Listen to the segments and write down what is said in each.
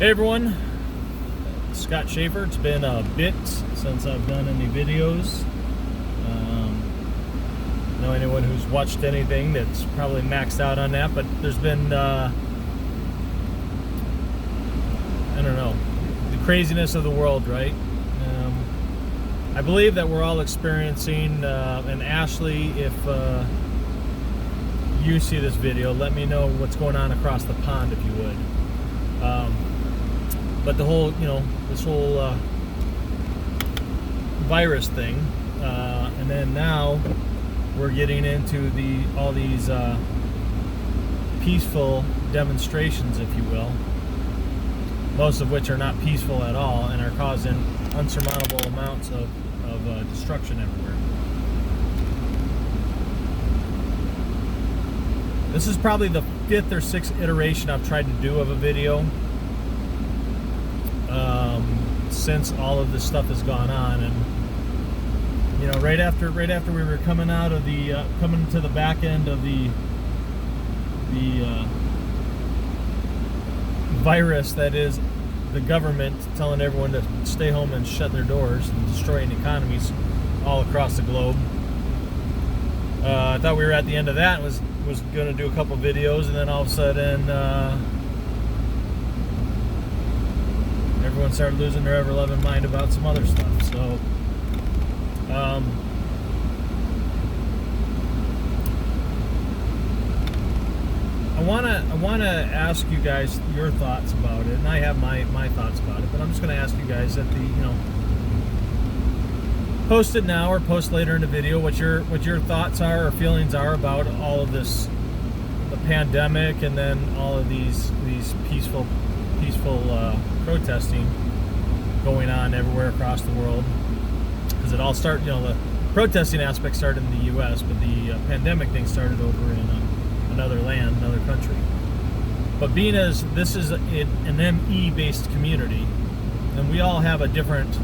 Hey everyone, Scott Schaefer. It's been a bit since I've done any videos. Know anyone who's watched anything that's probably maxed out on that, but there's been, I don't know, the craziness of the world, right? I believe that we're all experiencing, and Ashley, if you see this video, let me know what's going on across the pond if you would. But the whole, this whole virus thing, and then now we're getting into all these peaceful demonstrations, if you will, most of which are not peaceful at all and are causing unsurmountable amounts of destruction everywhere. This is probably the 5th or 6th iteration I've tried to do of a video since all of this stuff has gone on, and right after we were coming out of coming to the back end of the virus that is the government telling everyone to stay home and shut their doors and destroying economies all across the globe. I thought we were at the end of that and was going to do a couple videos, and then all of a sudden everyone started losing their ever-loving mind about some other stuff. So I wanna ask you guys your thoughts about it, and I have my thoughts about it, but I'm just gonna ask you guys at post it now or post later in the video what your thoughts are or feelings are about all of this, the pandemic, and then all of these peaceful protesting going on everywhere across the world. Because it all started, the protesting aspect started in the U.S., but the pandemic thing started over in another land, another country. But being as this is an ME-based community, and we all have a different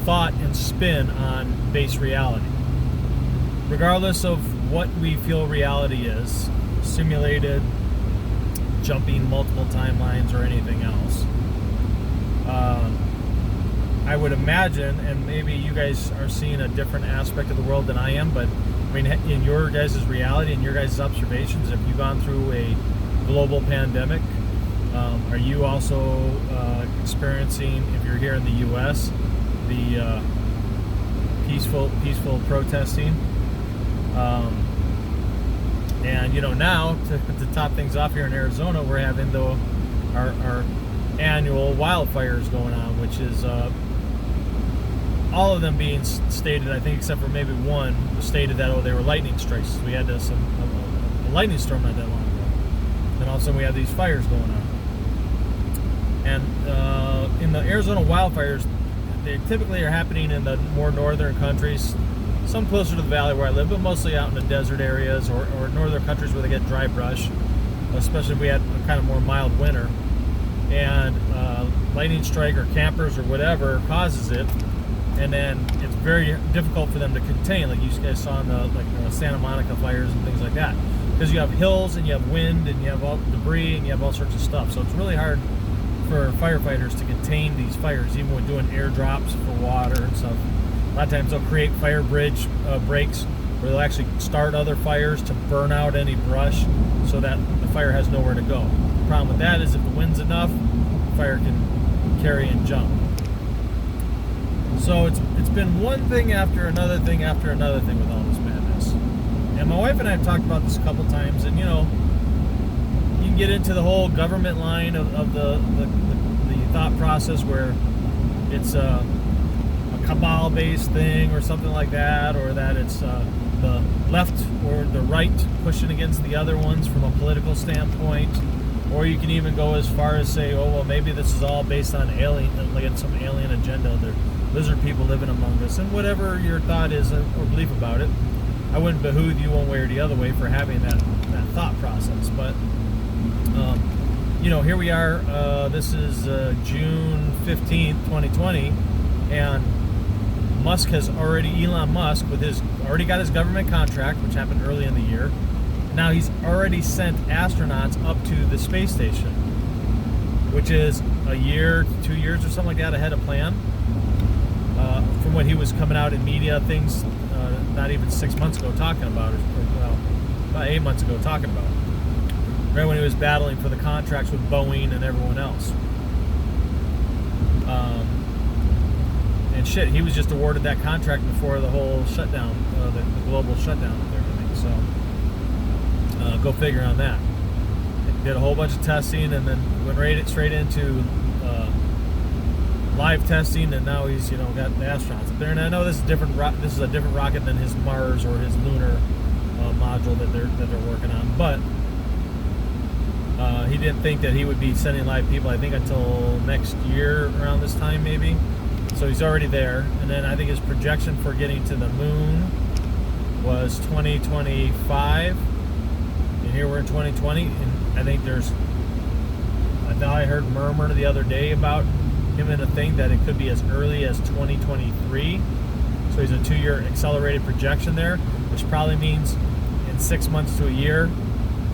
thought and spin on base reality. Regardless of what we feel reality is, simulated, jumping multiple timelines, or anything else, I would imagine, and maybe you guys are seeing a different aspect of the world than I am, but I mean, in your guys' reality and your guys' observations, have you gone through a global pandemic? Are you also experiencing, if you're here in the U.S., the peaceful protesting? And now to top things off here in Arizona, we're having our annual wildfires going on, which is all of them being stated, I think, except for maybe one, stated that they were lightning strikes. We had a lightning storm not that long ago, and all of a sudden we have these fires going on. And in the Arizona wildfires, they typically are happening in the more northern countries, some closer to the valley where I live, but mostly out in the desert areas or northern countries where they get dry brush, especially if we had a kind of more mild winter. And lightning strike or campers or whatever causes it, and then it's very difficult for them to contain, like you guys saw in the Santa Monica fires and things like that, because you have hills and you have wind and you have all debris and you have all sorts of stuff. So it's really hard for firefighters to contain these fires, even when doing airdrops for water and stuff. A lot of times they'll create fire breaks where they'll actually start other fires to burn out any brush so that the fire has nowhere to go. The problem with that is if the wind's enough, the fire can carry and jump. So it's been one thing after another thing after another thing with all this madness. And my wife and I have talked about this a couple times, and you can get into the whole government line of the thought process where it's a cabal-based thing or something like that, or that it's the left or the right pushing against the other ones from a political standpoint. Or you can even go as far as say, maybe this is all based on some alien agenda. They're lizard people living among us, and whatever your thought is or belief about it, I wouldn't behoove you one way or the other way for having that thought process. But here we are. This is June 15th, 2020, and Elon Musk already got his government contract, which happened early in the year. Now he's already sent astronauts up to the space station. which is a year, 2 years or something like that ahead of plan. From what he was coming out in media things, not even 6 months ago talking about it, well, about 8 months ago talking about it. Right when he was battling for the contracts with Boeing and everyone else. And shit, he was just awarded that contract before the whole shutdown, the global shutdown and everything. So, go figure on that. Did a whole bunch of testing and then went straight into live testing, and now he's got the astronauts up there. And I know this is different. This is a different rocket than his Mars or his lunar module that they're working on, but he didn't think that he would be sending live people, I think, until next year around this time maybe. So he's already there. And then I think his projection for getting to the moon was 2025, and here we're in 2020. And I think I heard murmur the other day about him in a thing that it could be as early as 2023. So he's a 2-year accelerated projection there, which probably means in 6 months to a year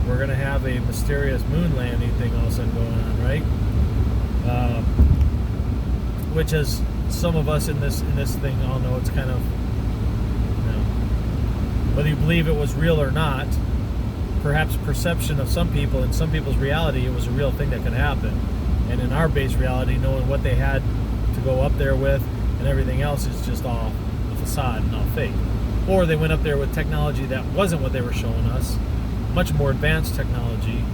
we're going to have a mysterious moon landing thing all of a sudden going on, right? Which is, some of us in this thing all know it's kind of, whether you believe it was real or not, perhaps perception of some people, in some people's reality, it was a real thing that could happen. And in our base reality, knowing what they had to go up there with and everything else is just all a facade and all fake. Or they went up there with technology that wasn't what they were showing us, much more advanced technology,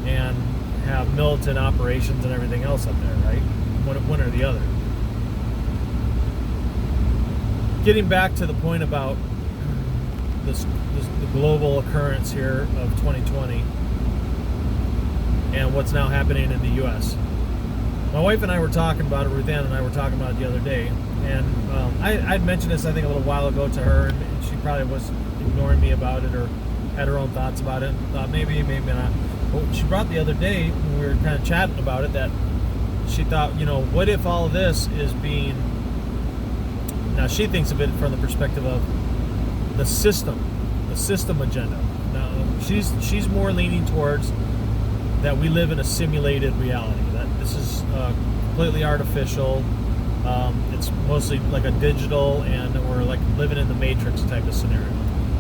and have militant operations and everything else up there, right? One or the other. Getting back to the point about the global occurrence here of 2020 and what's now happening in the U.S. My wife and I were talking about it, Ruth Ann and I were talking about it the other day, and I'd mentioned this, I think, a little while ago to her, and she probably was ignoring me about it or had her own thoughts about it, and thought maybe not. But she brought the other day, when we were kind of chatting about it, that she thought, what if all of this is being... Now, she thinks of it from the perspective of the system agenda. Now, she's more leaning towards that we live in a simulated reality, that this is completely artificial. It's mostly like a digital, and we're like living in the Matrix type of scenario.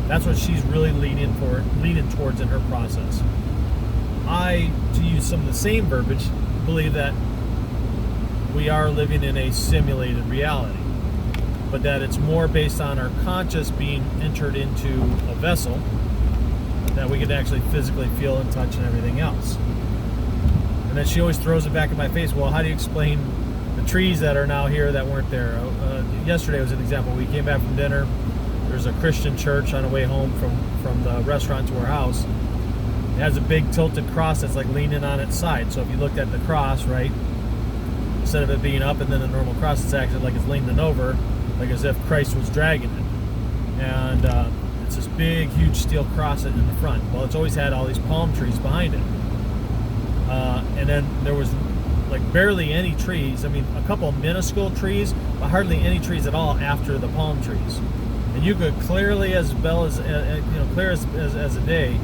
That's what she's really leaning towards in her process. I, to use some of the same verbiage, believe that we are living in a simulated reality, but that it's more based on our conscious being entered into a vessel that we can actually physically feel and touch and everything else. And then she always throws it back in my face, well, how do you explain the trees that are now here that weren't there? Yesterday was an example. We came back from dinner. There's a Christian church on the way home from the restaurant to our house. It has a big tilted cross that's like leaning on its side. So if you looked at the cross, right, instead of it being up and then a normal cross, it's actually like it's leaning over, like as if Christ was dragging it. And it's this big, huge steel cross in the front. Well, it's always had all these palm trees behind it. And then there was like barely any trees. I mean, a couple of minuscule trees, but hardly any trees at all after the palm trees. And you could clearly, clear as a day,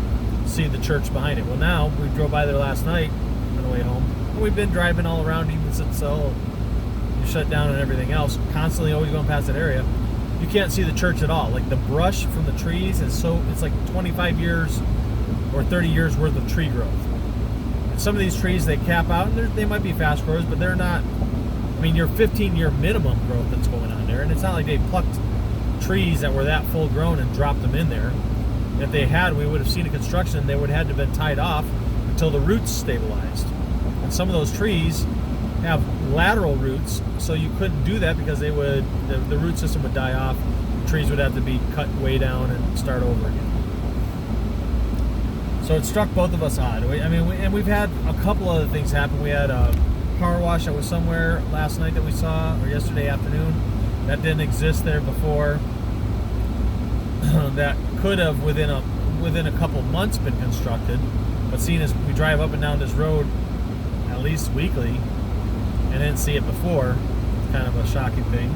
see the church behind it. Well, now we drove by there last night on the way home, and we've been driving all around even since you shut down and everything else, constantly always going past that area. You can't see the church at all. Like the brush from the trees is it's like 25 years or 30 years worth of tree growth. And some of these trees they cap out, and they might be fast growers, but they're not. I mean, your 15-year minimum growth that's going on there, and it's not like they plucked trees that were that full grown and dropped them in there. If they had, we would have seen a construction, and they would have had to have been tied off until the roots stabilized. And some of those trees have lateral roots, so you couldn't do that because the root system would die off. The trees would have to be cut way down and start over again. So it struck both of us odd. And we've had a couple other things happen. We had a car wash that was somewhere last night that we saw, or yesterday afternoon, that didn't exist there before. That could have within a couple months been constructed, but seeing as we drive up and down this road at least weekly and didn't see it before, it's kind of a shocking thing.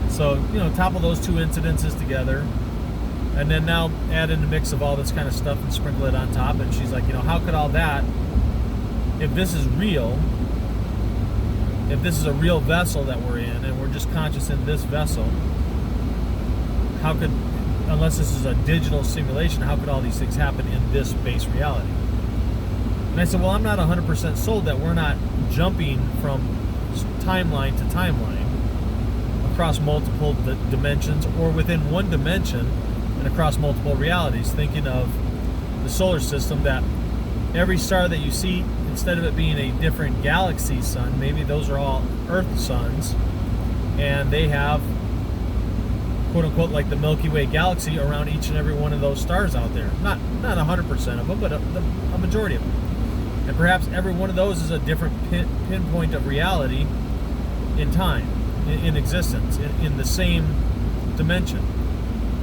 So, topple those two incidences together, and then now add in the mix of all this kind of stuff and sprinkle it on top. And she's like, how could all that, if this is real, if this is a real vessel that we're in and we're just conscious in this vessel, how could, unless this is a digital simulation, how could all these things happen in this base reality? And I said, well, I'm not 100% sold that we're not jumping from timeline to timeline across multiple dimensions, or within one dimension and across multiple realities, thinking of the solar system, that every star that you see, instead of it being a different galaxy sun, maybe those are all Earth suns, and they have, quote unquote, like the Milky Way galaxy around each and every one of those stars out there. Not 100% of them, but a majority of them. And perhaps every one of those is a different pinpoint of reality in time, in existence, in the same dimension.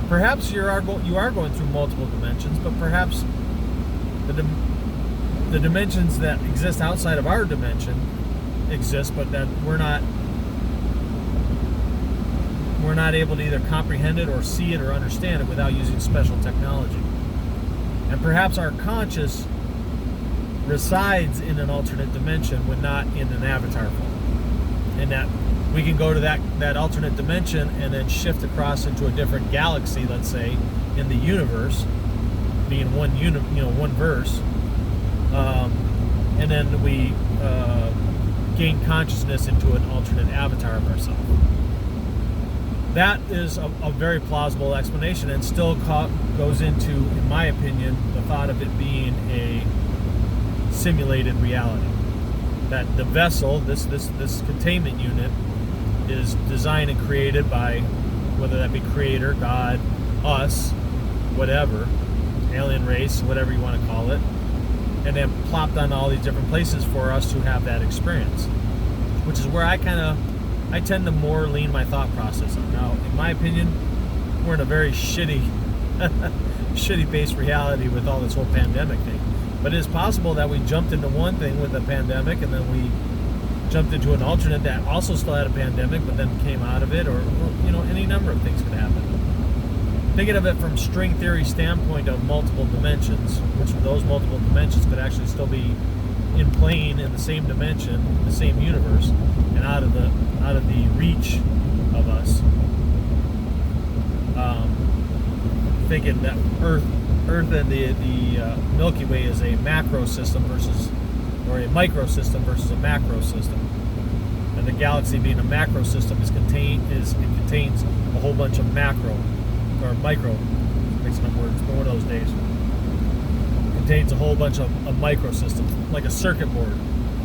Perhaps you are going through multiple dimensions, but perhaps the dimensions that exist outside of our dimension exist, but that we're not able to either comprehend it or see it or understand it without using special technology. And perhaps our conscious resides in an alternate dimension when not in an avatar form, and that we can go to that alternate dimension and then shift across into a different galaxy, let's say, in the universe, being one verse, and then we gain consciousness into an alternate avatar of ourselves. That is a very plausible explanation, and still goes into, in my opinion, the thought of it being a simulated reality. That the vessel, this containment unit, is designed and created by, whether that be creator, God, us, whatever, alien race, whatever you want to call it, and then plopped on all these different places for us to have that experience, which is where I tend to more lean my thought process on. Now, in my opinion, we're in a very shitty base reality with all this whole pandemic thing. But it is possible that we jumped into one thing with a pandemic, and then we jumped into an alternate that also still had a pandemic, but then came out of it, or any number of things could happen. Thinking of it from string theory standpoint of multiple dimensions, which those multiple dimensions could actually still be in plane in the same dimension, the same universe, and out of the reach of us. Thinking that Earth and the Milky Way is a macro system or a micro system versus a macro system, and the galaxy being a macro system it contains a whole bunch of macro or micro, mixing up words, but one of those days. Contains a whole bunch of micro systems, like a circuit board,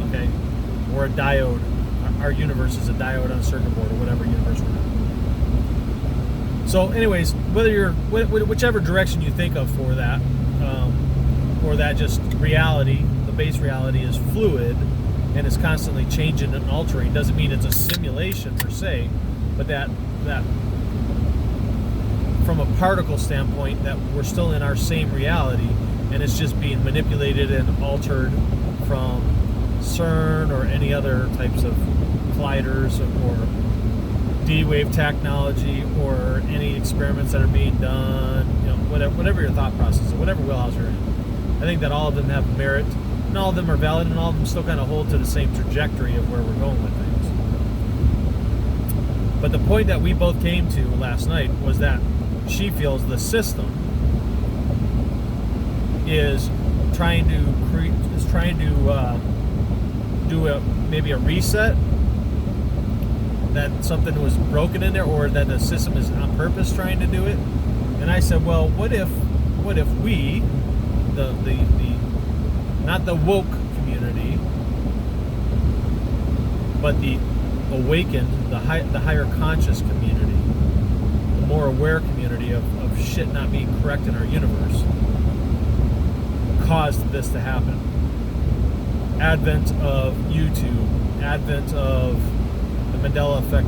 okay, or a diode. Our universe is a diode on a circuit board, or whatever universe we're in. So, anyways, whichever direction you think of for that, or that just reality, the base reality is fluid and is constantly changing and altering. Doesn't mean it's a simulation per se, but that from a particle standpoint, that we're still in our same reality, and it's just being manipulated and altered from CERN or any other types of colliders or D-wave technology or any experiments that are being done, whatever your thought process is, whatever wheelhouse you're in. I think that all of them have merit, and all of them are valid, and all of them still kind of hold to the same trajectory of where we're going with things. But the point that we both came to last night was that she feels the system is trying to do maybe a reset, that something was broken in there, or that the system is on purpose trying to do it. And I said, well, what if we, the not the woke community, but the awakened, the higher conscious community, the more aware community of shit not being correct in our universe, caused this to happen. Advent of YouTube, advent of the Mandela effect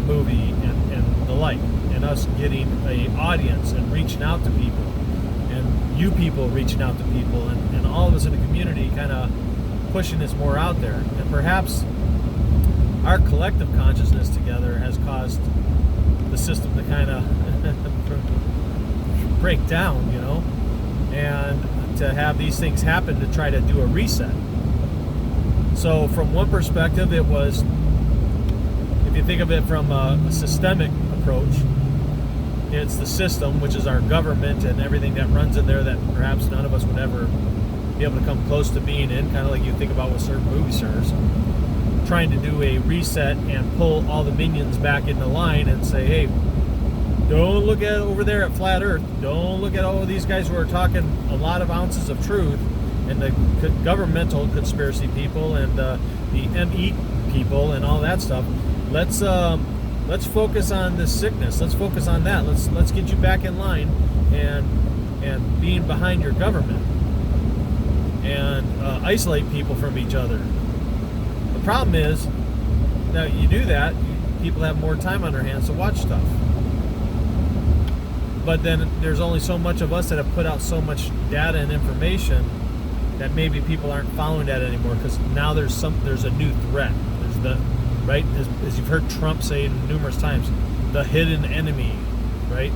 movie, and the like, and us getting an audience and reaching out to people, and you people reaching out to people, and all of us in the community kind of pushing this more out there. And perhaps our collective consciousness together has caused the system to kind of break down, and to have these things happen to try to do a reset. So from one perspective, it was, if you think of it from a systemic approach, it's the system, which is our government and everything that runs in there that perhaps none of us would ever be able to come close to being in, kind of like you think about with certain movie stars, trying to do a reset and pull all the minions back into line and say, hey, don't look at over there at Flat Earth. Don't look at all these guys who are talking a lot of ounces of truth, and the governmental conspiracy people and the ME people and all that stuff. Let's focus on this sickness. Let's focus on that. Let's get you back in line and being behind your government and isolate people from each other. The problem is that you do that, people have more time on their hands to watch stuff. But then there's only so much of us that have put out so much data and information that maybe people aren't following that anymore, because now there's a new threat. There's the right, as you've heard Trump say numerous times, the hidden enemy, right?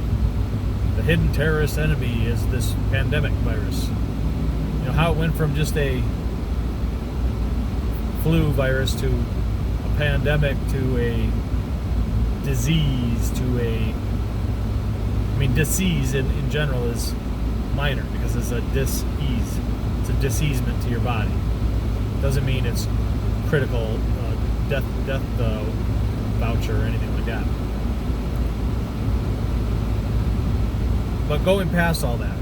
The hidden terrorist enemy is this pandemic virus. You know how it went from just a flu virus to a pandemic to a disease to a, I mean, disease in general is minor because it's a dis-ease. It's a diseasement to your body. Doesn't mean it's critical death voucher or anything like that. But going past all that,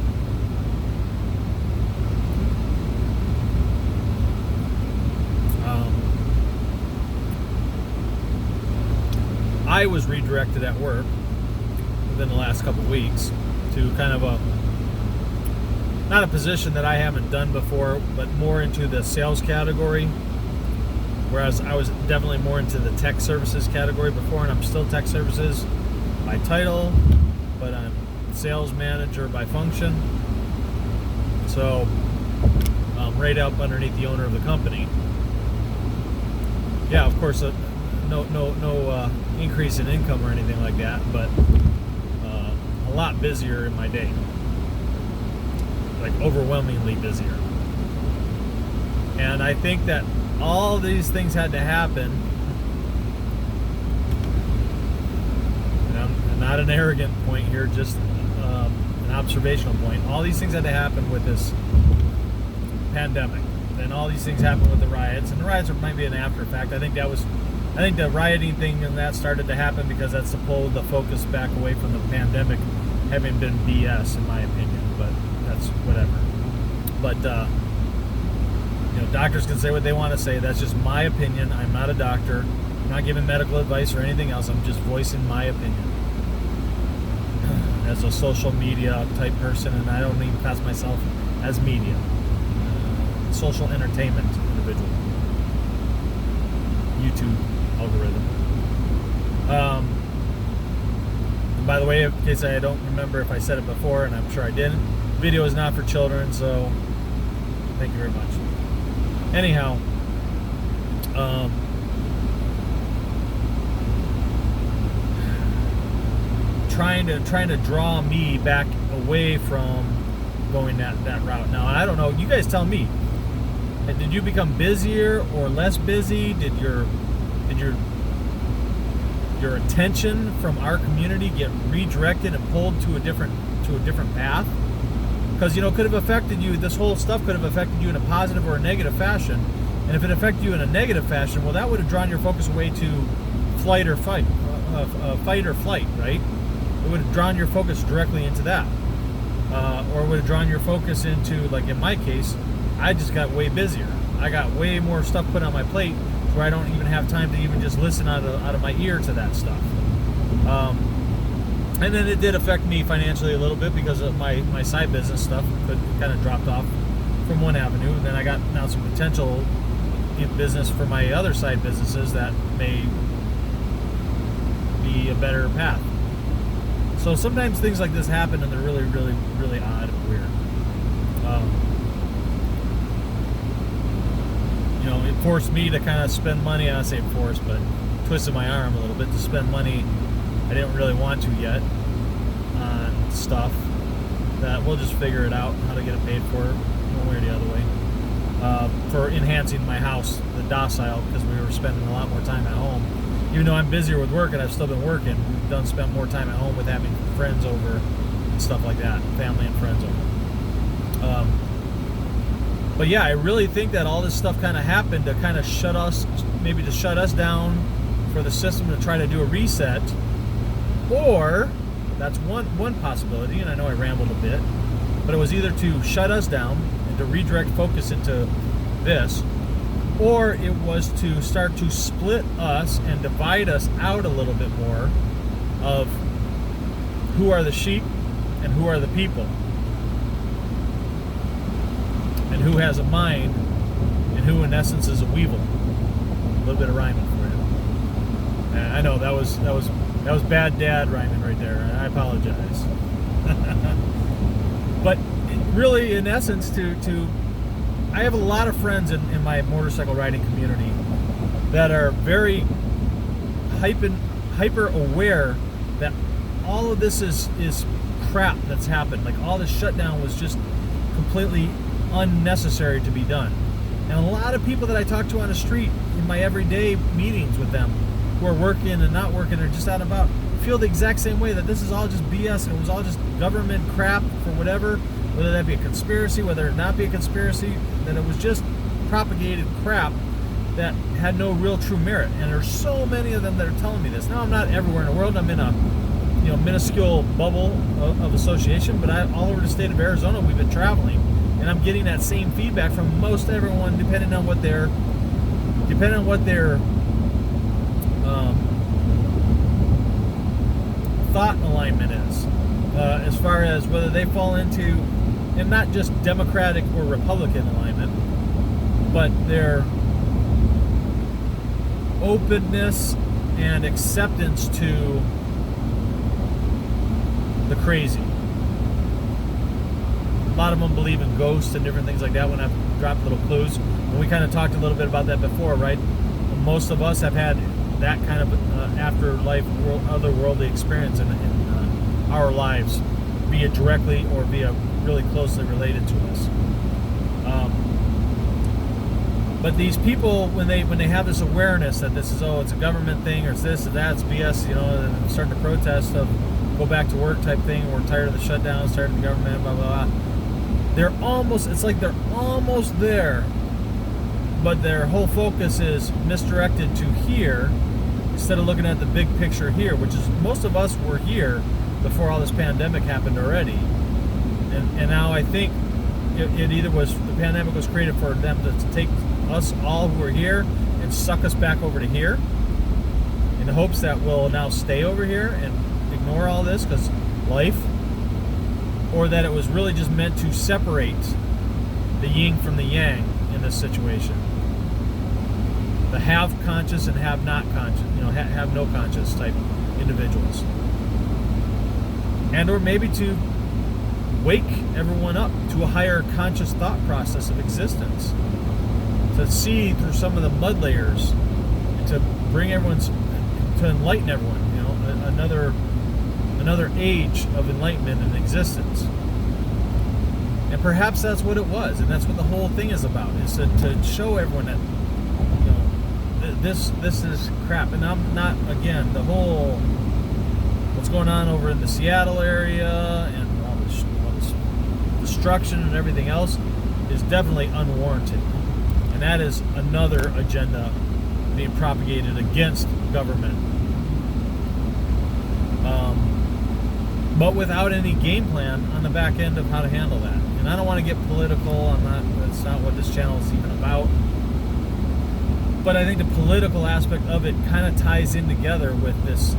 I was redirected at work within the last couple of weeks to kind of not a position that I haven't done before, but more into the sales category, whereas I was definitely more into the tech services category before, and I'm still tech services by title, but I'm sales manager by function. So right up underneath the owner of the company. Yeah, of course, no increase in income or anything like that, but a lot busier in my day, like overwhelmingly busier. And I think that all these things had to happen, and I'm not an arrogant point here, just an observational point. All these things had to happen with this pandemic. Then all these things happened with the riots, and the riots might be an after effect. I think the rioting thing and that started to happen because that's to pull the focus back away from the pandemic having been BS, in my opinion, but that's whatever. But doctors can say what they want to say. That's just my opinion. I'm not a doctor. I'm not giving medical advice or anything else. I'm just voicing my opinion as a social media type person, and I don't even class myself as media. Social entertainment individual. YouTube algorithm. And by the way, in case I don't remember if I said it before, and I'm sure I didn't, video is not for children, so thank you very much. Anyhow, trying to draw me back away from going that route. Now, I don't know, you guys tell me. Did you become busier or less busy? Did your attention from our community get redirected and pulled to a different path? Because it could have affected you. This whole stuff could have affected you in a positive or a negative fashion. And if it affected you in a negative fashion, well, that would have drawn your focus away to fight or flight, right? It would have drawn your focus directly into that, or it would have drawn your focus into, like in my case, I just got way busier. I got way more stuff put on my plate where I don't even have time to even just listen out of my ear to that stuff. And then it did affect me financially a little bit because of my side business stuff kind of dropped off from one avenue. And then I got now some potential in business for my other side businesses that may be a better path. So sometimes things like this happen and they're really, really, really odd and weird. It forced me to kind of spend money. I don't say forced, but twisted my arm a little bit to spend money I didn't really want to yet on stuff that we'll just figure it out how to get it paid for one way or the other way. for enhancing my house, the docile, because we were spending a lot more time at home. Even though I'm busier with work and I've still been working, we've spent more time at home with having friends over and stuff like that, family and friends over. But yeah, I really think that all this stuff kind of happened to kind of shut us down, for the system to try to do a reset. Or that's one possibility, and I know I rambled a bit, but it was either to shut us down and to redirect focus into this, or it was to start to split us and divide us out a little bit more of who are the sheep and who are the people, and who has a mind and who in essence is a weevil. A little bit of rhyming for you. And I know that was bad dad rhyming right there. I apologize. But really, in essence, I have a lot of friends in my motorcycle riding community that are very hyper aware that all of this is crap that's happened. Like, all this shutdown was just completely unnecessary to be done. And a lot of people that I talk to on the street in my everyday meetings with them, who are working and not working or just out and about, feel the exact same way, that this is all just BS and it was all just government crap for whatever, whether that be a conspiracy, whether it not be a conspiracy, that it was just propagated crap that had no real true merit. And there's so many of them that are telling me this. Now, I'm not everywhere in the world. I'm in a minuscule bubble of association, but all over the state of Arizona, we've been traveling, and I'm getting that same feedback from most everyone, depending on what their thought alignment is, as far as whether they fall into, and not just Democratic or Republican alignment, but their openness and acceptance to the crazy. A lot of them believe in ghosts and different things like that, when I've dropped little clues. And we kind of talked a little bit about that before, right? Most of us have had that kind of afterlife, otherworldly experience in our lives, be it directly or be it really closely related to us. But these people, when they have this awareness that this is, it's a government thing, or it's this or that, it's BS, and start to protest of go back to work type thing, we're tired of the shutdowns, tired of the government, blah, blah, blah. It's like they're almost there, but their whole focus is misdirected to here, instead of looking at the big picture here, which is, most of us were here before all this pandemic happened already. And now I think it either was, the pandemic was created for them to take us all who are here and suck us back over to here, in the hopes that we'll now stay over here and ignore all this because life, or that it was really just meant to separate the yin from the yang in this situation. The have conscious and have not conscious, have no conscious type individuals. And or maybe to wake everyone up to a higher conscious thought process of existence, to see through some of the mud layers, and to bring to enlighten everyone, another age of enlightenment and existence. And perhaps that's what it was, and that's what the whole thing is about, is to show everyone that this is crap. And I'm not, again, the whole what's going on over in the Seattle area and all this destruction and everything else is definitely unwarranted. And that is another agenda being propagated against government. But without any game plan on the back end of how to handle that. And I don't want to get political. That's not what this channel is even about. But I think the political aspect of it kind of ties in together with this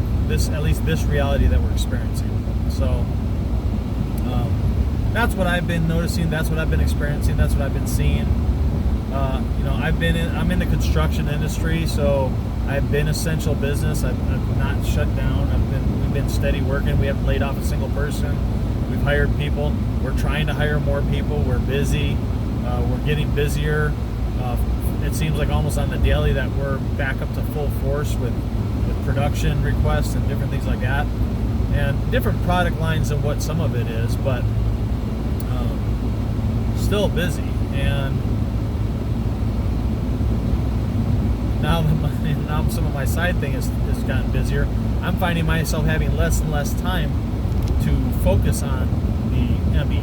at least this reality that we're experiencing. So that's what I've been noticing. That's what I've been experiencing. That's what I've been seeing. I'm in the construction industry, so I've been essential business. I've not shut down. We've been steady working. We haven't laid off a single person. We've hired people. We're trying to hire more people. We're busy. We're getting busier. It seems like almost on the daily that we're back up to full force with production requests and different things like that, and different product lines than what some of it is, but still busy. And some of my side thing has gotten busier. I'm finding myself having less and less time to focus on the Emmy,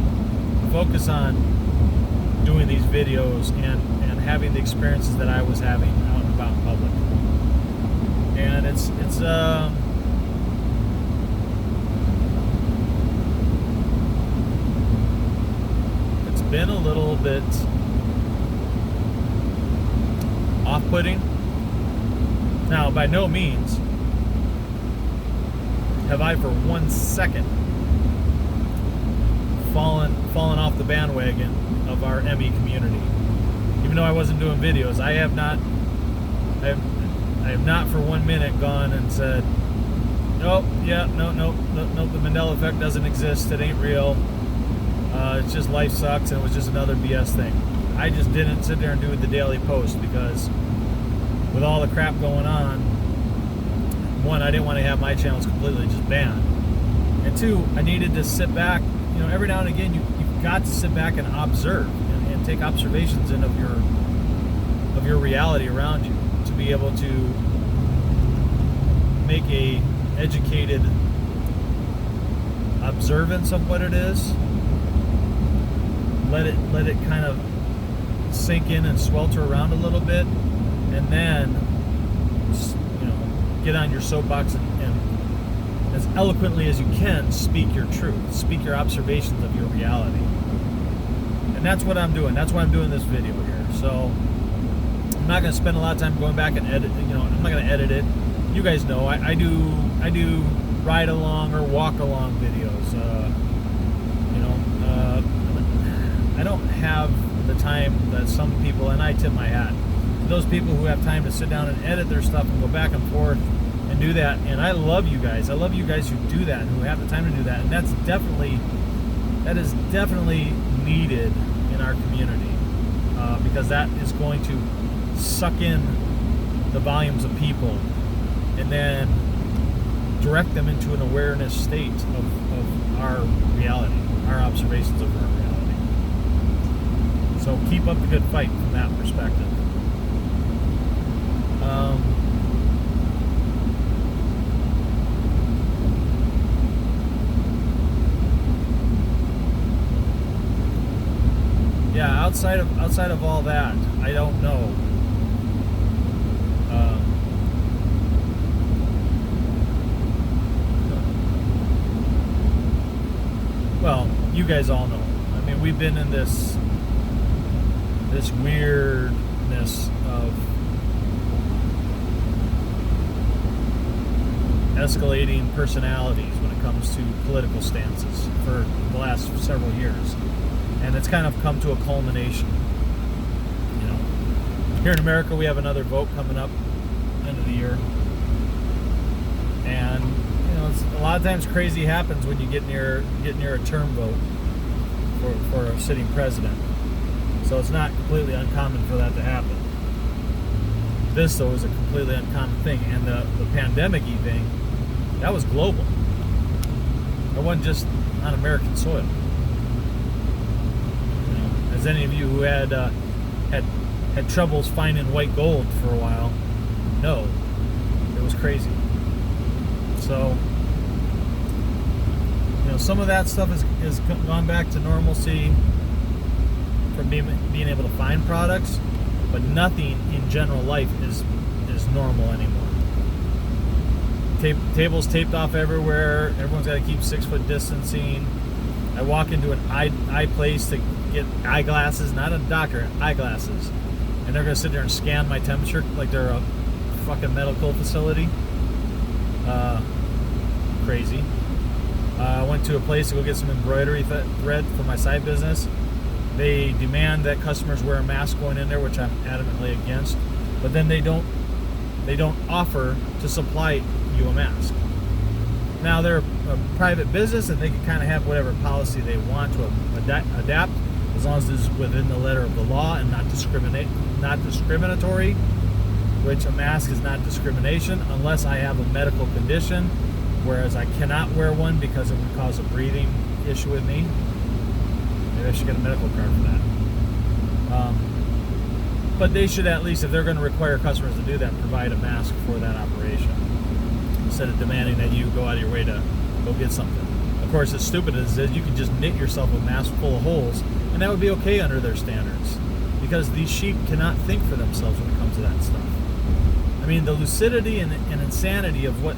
focus on doing these videos and having the experiences that I was having out and about in public. And it's been a little bit off-putting. Now, by no means have I for 1 second fallen off the bandwagon of our Emmy community. Even though I wasn't doing videos, I have not for 1 minute gone and said, nope, yeah, no, the Mandela effect doesn't exist, it ain't real, it's just life sucks, and it was just another BS thing. I just didn't sit there and do the daily post because with all the crap going on, one, I didn't want to have my channels completely just banned, and two, I needed to sit back. You know, every now and again, you've got to sit back and observe and take observations in of your reality around you to be able to make a educated observance of what it is. Let it kind of sink in and swelter around a little bit, and then, you know, get on your soapbox and as eloquently as you can speak your truth, speak your observations of your reality. And that's what I'm doing. That's why I'm doing this video here. So I'm not going to spend a lot of time going back and edit. You know, I'm not going to edit it. You guys know I do ride along or walk along videos. I don't have the time that some people, and I tip my hat to those people who have time to sit down and edit their stuff and go back and forth and do that. And I love you guys. I love you guys who do that and who have the time to do that. And that is definitely needed in our community, because that is going to suck in the volumes of people and then direct them into an awareness state of our reality, our observations of our reality. So keep up the good fight from that perspective. Yeah, outside of all that, I don't know. Well, you guys all know. I mean, we've been in this weirdness of escalating personalities when it comes to political stances for the last several years. And it's kind of come to a culmination. You know, here in America, we have another vote coming up end of the year, and you know, a lot of times crazy happens when you get near a term vote for a sitting president. So it's not completely uncommon for that to happen. This, though, is a completely uncommon thing, and the pandemic-y thing, that was global. It wasn't just on American soil. As any of you who had troubles finding white gold for a while know, it was crazy. So, you know, some of that stuff has gone back to normalcy from being able to find products, but nothing in general life is normal anymore. Tables taped off everywhere. Everyone's got to keep 6 foot distancing. I walk into an eye place to get eyeglasses, not a doctor, eyeglasses, and they're gonna sit there and scan my temperature like they're a fucking medical facility. Crazy. I went to a place to go get some embroidery thread for my side business. They demand that customers wear a mask going in there, which I'm adamantly against. But then they don't offer to supply you a mask. Now they're a private business and they can kind of have whatever policy they want to adapt, as long as it's within the letter of the law and not discriminatory. Which a mask is not discrimination unless I have a medical condition, whereas I cannot wear one because it would cause a breathing issue with me. Maybe I should get a medical card for that. But they should at least, if they're going to require customers to do that, provide a mask for that operation instead of demanding that you go out of your way to go get something. Of course, as stupid as it is, you can just knit yourself a mask full of holes, and that would be okay under their standards, because these sheep cannot think for themselves when it comes to that stuff. I mean, the lucidity and insanity of what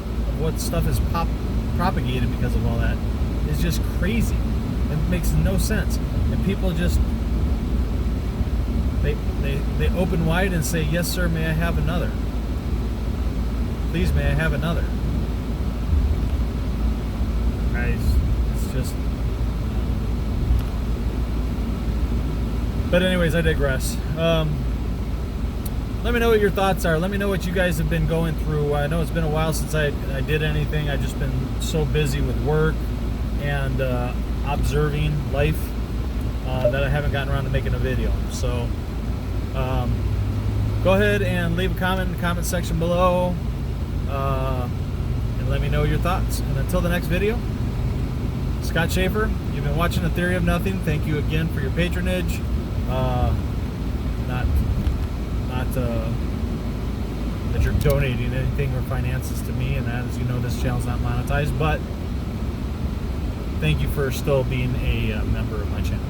stuff is propagated because of all that is just crazy. It makes no sense, and people just they open wide and say, "Yes, sir. May I have another? Please, may I have another?" Guys, it's just. But anyways, I digress. Let me know what your thoughts are. Let me know what you guys have been going through. I know it's been a while since I did anything. I've just been so busy with work and observing life that I haven't gotten around to making a video. So go ahead and leave a comment in the comment section below and let me know your thoughts. And until the next video, Scott Schaefer, you've been watching The Theory of Nothing. Thank you again for your patronage. Not that you're donating anything or finances to me, and as you know, this channel's not monetized, but thank you for still being a member of my channel.